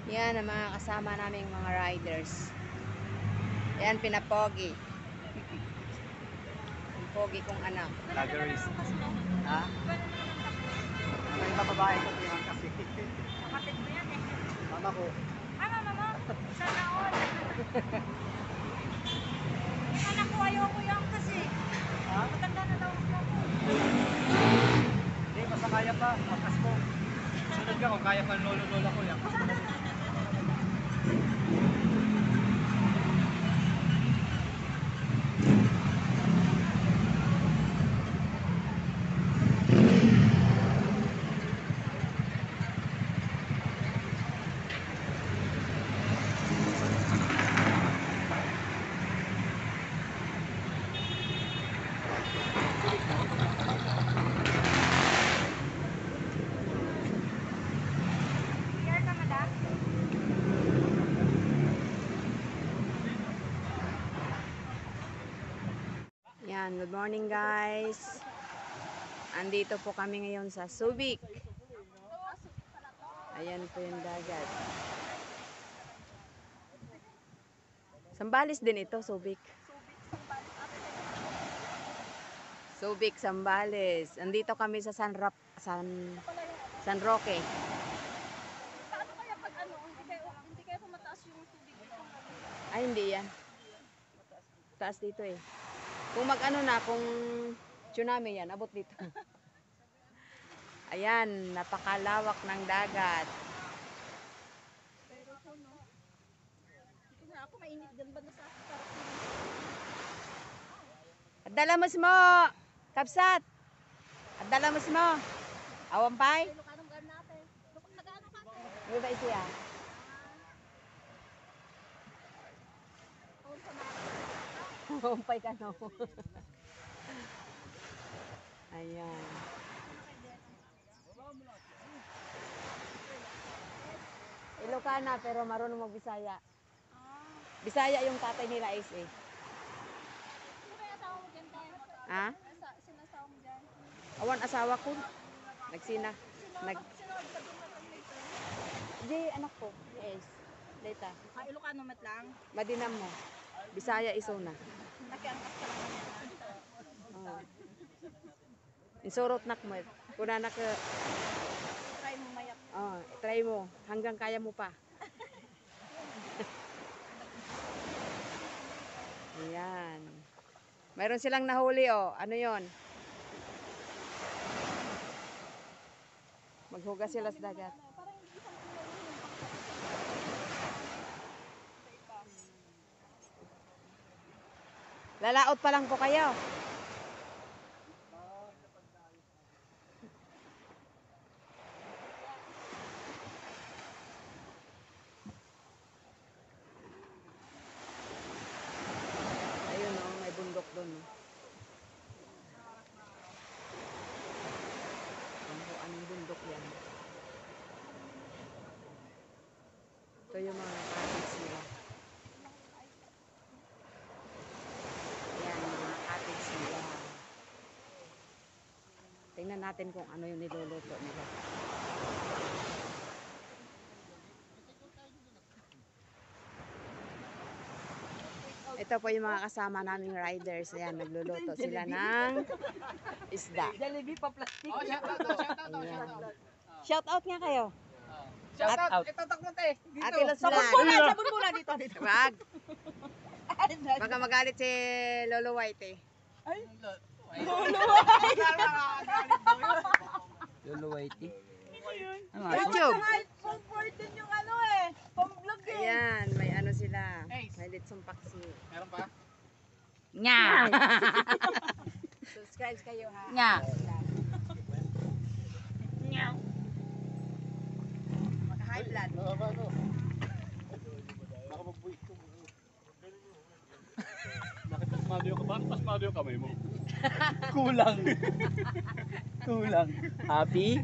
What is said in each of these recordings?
Yan ang mga kasama naming mga riders. Yan, pinapogi. Ang pogi kong anak. Vloggerist. Ha? May babae ko tingnan kasi. Kapatid mo yan eh. Mama ko. Ah, mama mo? Sana all. Yung anak ko, ayoko yan kasi. Ha? Maganda na daw ako. Hindi, basta kaya pa. Makas ko. Sunod ka kung kaya pa lolo-lola ko yan. Here ka, madam? Yan, good morning guys. Andito po kami ngayon sa Subic. Ayan po yung dagat. Sambales din ito, Subic. Subic, Sambales. Andito kami sa San Roque. Paano kaya pag ano, hindi kayo pumataas yung tubig dito? Ay, hindi yan. Taas dito eh. Kung mag-ano na, kung tsunami yan, abot dito. Ayan, napakalawak ng dagat. Pero ito, no? Hindi na ako mainit dyan ba na sa akin? Adala mo, Kapsat. Adala mo, Awampay. Lukanong gan natin. Nag-ano ka? Ano ba siya? Kung sa mga. Awampay ka no. Ayan. Ilocana pero marunong mag-Bisaya. Bisaya yung tatay nila is eh. Sino kaya asawa mo dyan tayo? Ha? Sinasawa mo dyan? Awan asawa ko. Nagsina. Nag Sino ang sabi mo lang later? Di anak ko. Yes. Data. Ilocano mat lang. Madinam mo. Bisaya isuna. Nakiangkas ka lang yan. Oh. Insurot nak mo. Kuna nak Try mo mayak. oh, try mo hanggang kaya mo pa. Ayan. Mayroon silang nahuli oh. Ano 'yon? Maghugas sila sa dagat. Lalaot pa lang po kayo. Ayun oh, may bundok doon oh. Anong bundok yan? Ito yung mga cottage nila. Ayan, mga cottage nila. Tingnan natin kung ano yung niluluto nila. Ito po yung mga kasama naming riders. Ayan, nagluluto sila ng isda. Jollibee pa plastic. Oh, shout out. Shout out nga kayo. Shout out. Itatak mo te. Ate Los Vlog. Sabon muna dito. Wag. Baka magalit si Lolo White eh. Lolo Whitey. YouTube. Pang 14 yung ano eh. Pang vlog eh. Ayan, may ano sila. May litsong paksi. Meron pa? Nga! Subscribe kayo ha. Nga! High blood. Bakit pasmado yung kamay mo? Kulang! Kulang! Happy?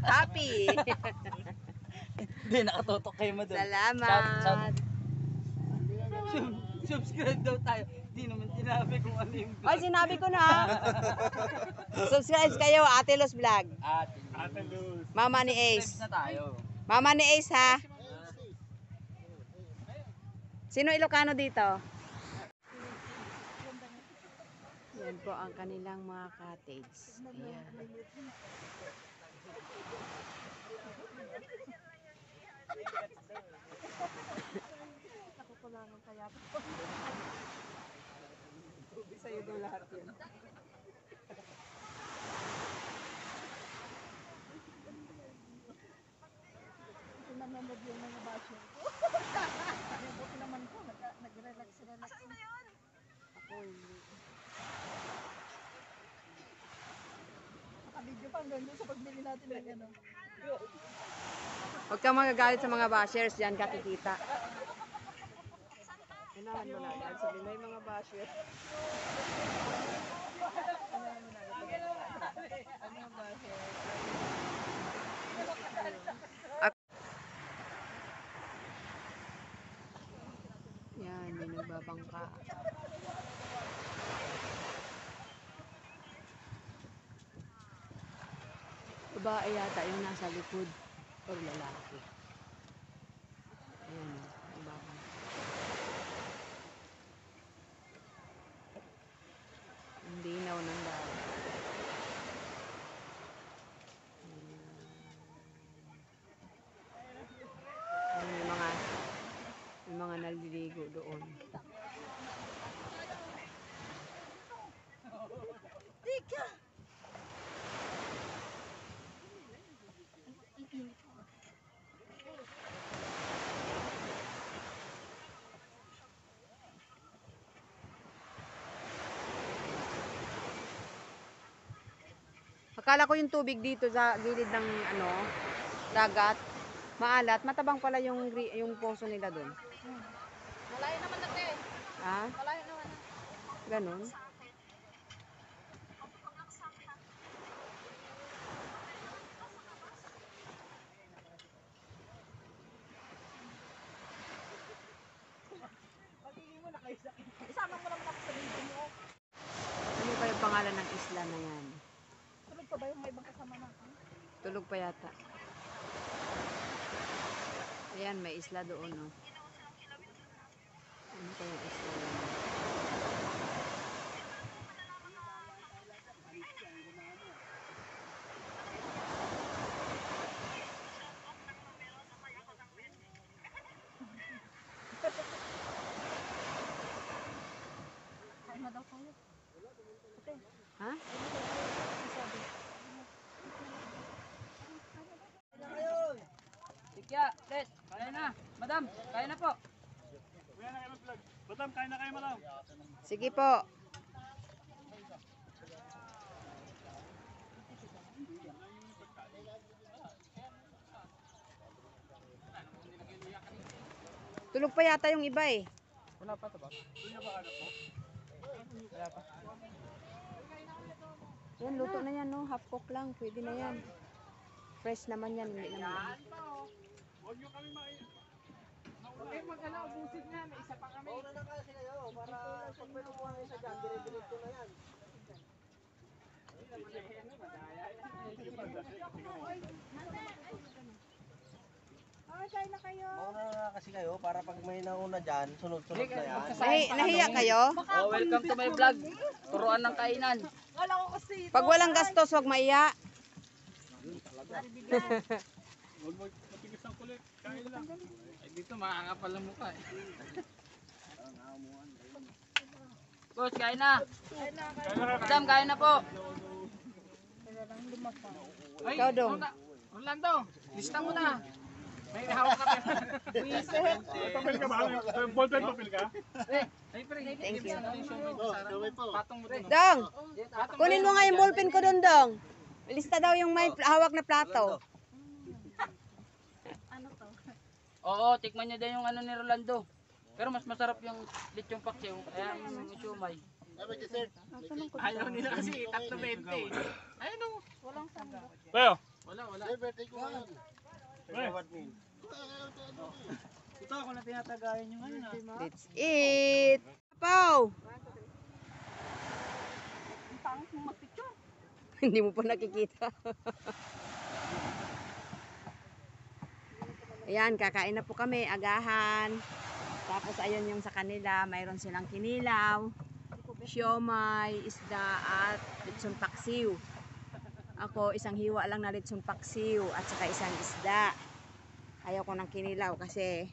Happy. Hindi, nakatutok kayo mo doon. Salamat. Subscribe daw tayo. Hindi naman sinabi kung ano yung Ay, sinabi ko na. Subscribe kayo, Ate Los Vlog. Ate Ate Luz. Mama ni Subscribe Ace. na tayo. Mama ni Ace ha. Sino Ilocano dito? Yan po ang kanilang mga cottage. Ayan. Nakukulangan kaya. Sa'yo daw lahat yun. Ito na naman yung mga basyo ko. Buti naman ko, nag-relax. Asan na yun? Ako hindi. Nakabidyo pa hanggang doon sa pagbili natin ng ano. Huwag kang magagalit sa mga bashers, yan kakikita. Kailangan mo na yan. Sabi mo yung mga bashers. Kailangan mo na. Ang mga bashers. Yan, may nagbabangka. Babae yata yung nasa likod. O lalaki. Ayan, nagbabangka. Ang linaw ng dagat. Ayan, may mga naliligo doon. Tika! Akala ko yung tubig dito sa gilid ng dagat, maalat, matabang pala yung poso nila doon. Malayo naman natin. Ha? Malayo naman. Ganon? Isama mo naman ako sa video mo. Ano pa yung pangalan ng isla na yan? Tulog pa ba yung may ibang kasama natin? Tulog pa yata. Ayan, may isla doon, no? Ano pa yung isla na yan? Kain na daw tayo. Ha? Tikya, Ted, kaya na. Madam, kaya na po. Kuya na kayo mag-vlog. Madam, kain na kayo, madam. Sige po. Tulog pa yata yung iba eh. Wala pa ito ba? Kuya ba hanap po? Wala pa. Yan, luto na yan, no? Half cook lang. Pwede na yan. Fresh naman yan. Hindi naman. Huwag nyo kami Huwag mag-ala, ubusin na. May isa pa kami. Mauna na kasi kayo para pag may kumuha kayo sa dyan, dire-diretso na yan. Ay, kain na kayo. Mauna na kasi kayo para pag may nauna dyan, sunod-sunod na yan. Nahiya kayo? Oh, welcome to my vlog. Turuan ng kainan. Wala ko kasi. Pag walang gastos, wag maiya. Huwag matigas ang kulit. Kain lang. Ay, dito makakapal ang mukha eh. Boss, kain na. Kain na. Madam, kain na po. Ay, Ikaw, Dong. Orlando, lista mo na. May hawak ka pa. Papel ka ba? Ballpen papel ka? Ay, pre. Thank you. Patong mo din. Dong, kunin mo nga yung ballpen ko doon, Dong. Lista daw yung may hawak na plato. Ano to? Oo, tikman niyo din yung ano ni Rolando. Pero mas masarap yung lechong paksiw. Kaya yung siomay. Ayaw nila kasi 3.20. Ayun o. Walang sanda. Leo. Wala. Birthday ko ngayon. Ito ako na tinatagayan yung ano. Let's eat. Paw! Ang pangit mong magpicture. Hindi mo pa nakikita. Ayan, kakain na po kami. Agahan. Tapos ayun yung sa kanila, mayroon silang kinilaw, siomay, isda at litson paksiw. Ako isang hiwa lang na litson paksiw at saka isang isda. Ayaw ko ng kinilaw kasi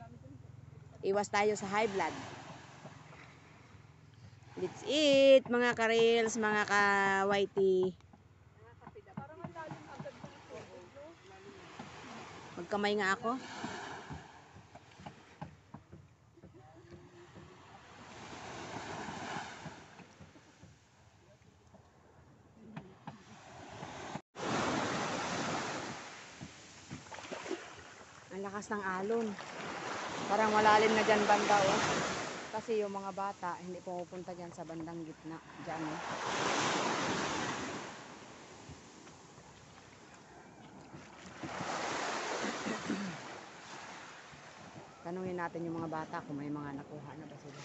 iwas tayo sa high blood. Let's eat mga karils, mga ka-whitey. Magkamay nga ako. Ang lakas ng alon. Parang malalim na dyan banda oh. Kasi yung mga bata hindi pumupunta dyan sa bandang gitna. Dyan oh. Tanungin natin yung mga bata kung may mga nakuha na ba sila.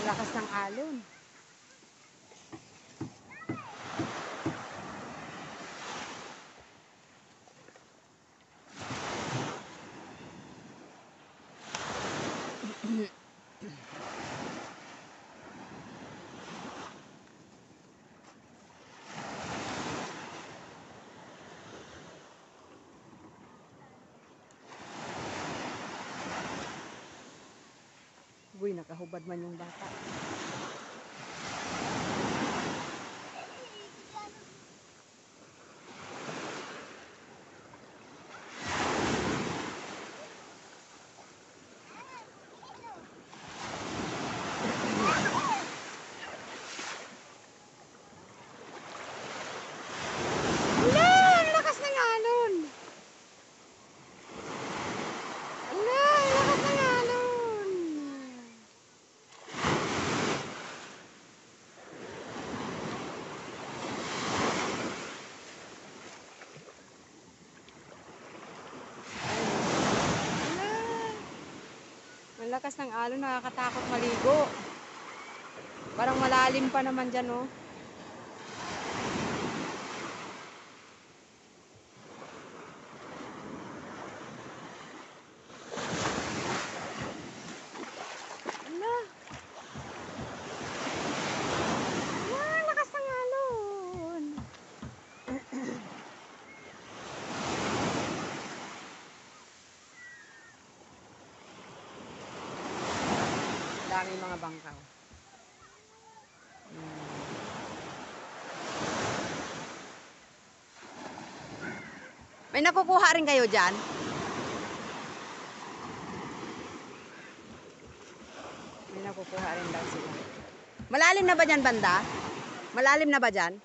Lakas ng alon. Uy, nakahubad man yung bata. Ala, ang lakas ng alon. Ala, ang lakas ng alon. Ang lakas ng alon, nakakatakot maligo. Parang malalim pa naman dyan, oh. Ala. Ala, ang lakas ng alon. Daming mga bangkaw. May nakukuha rin kayo dyan? May nakukuha rin daw sila. Malalim na ba dyan banda? Malalim na ba dyan?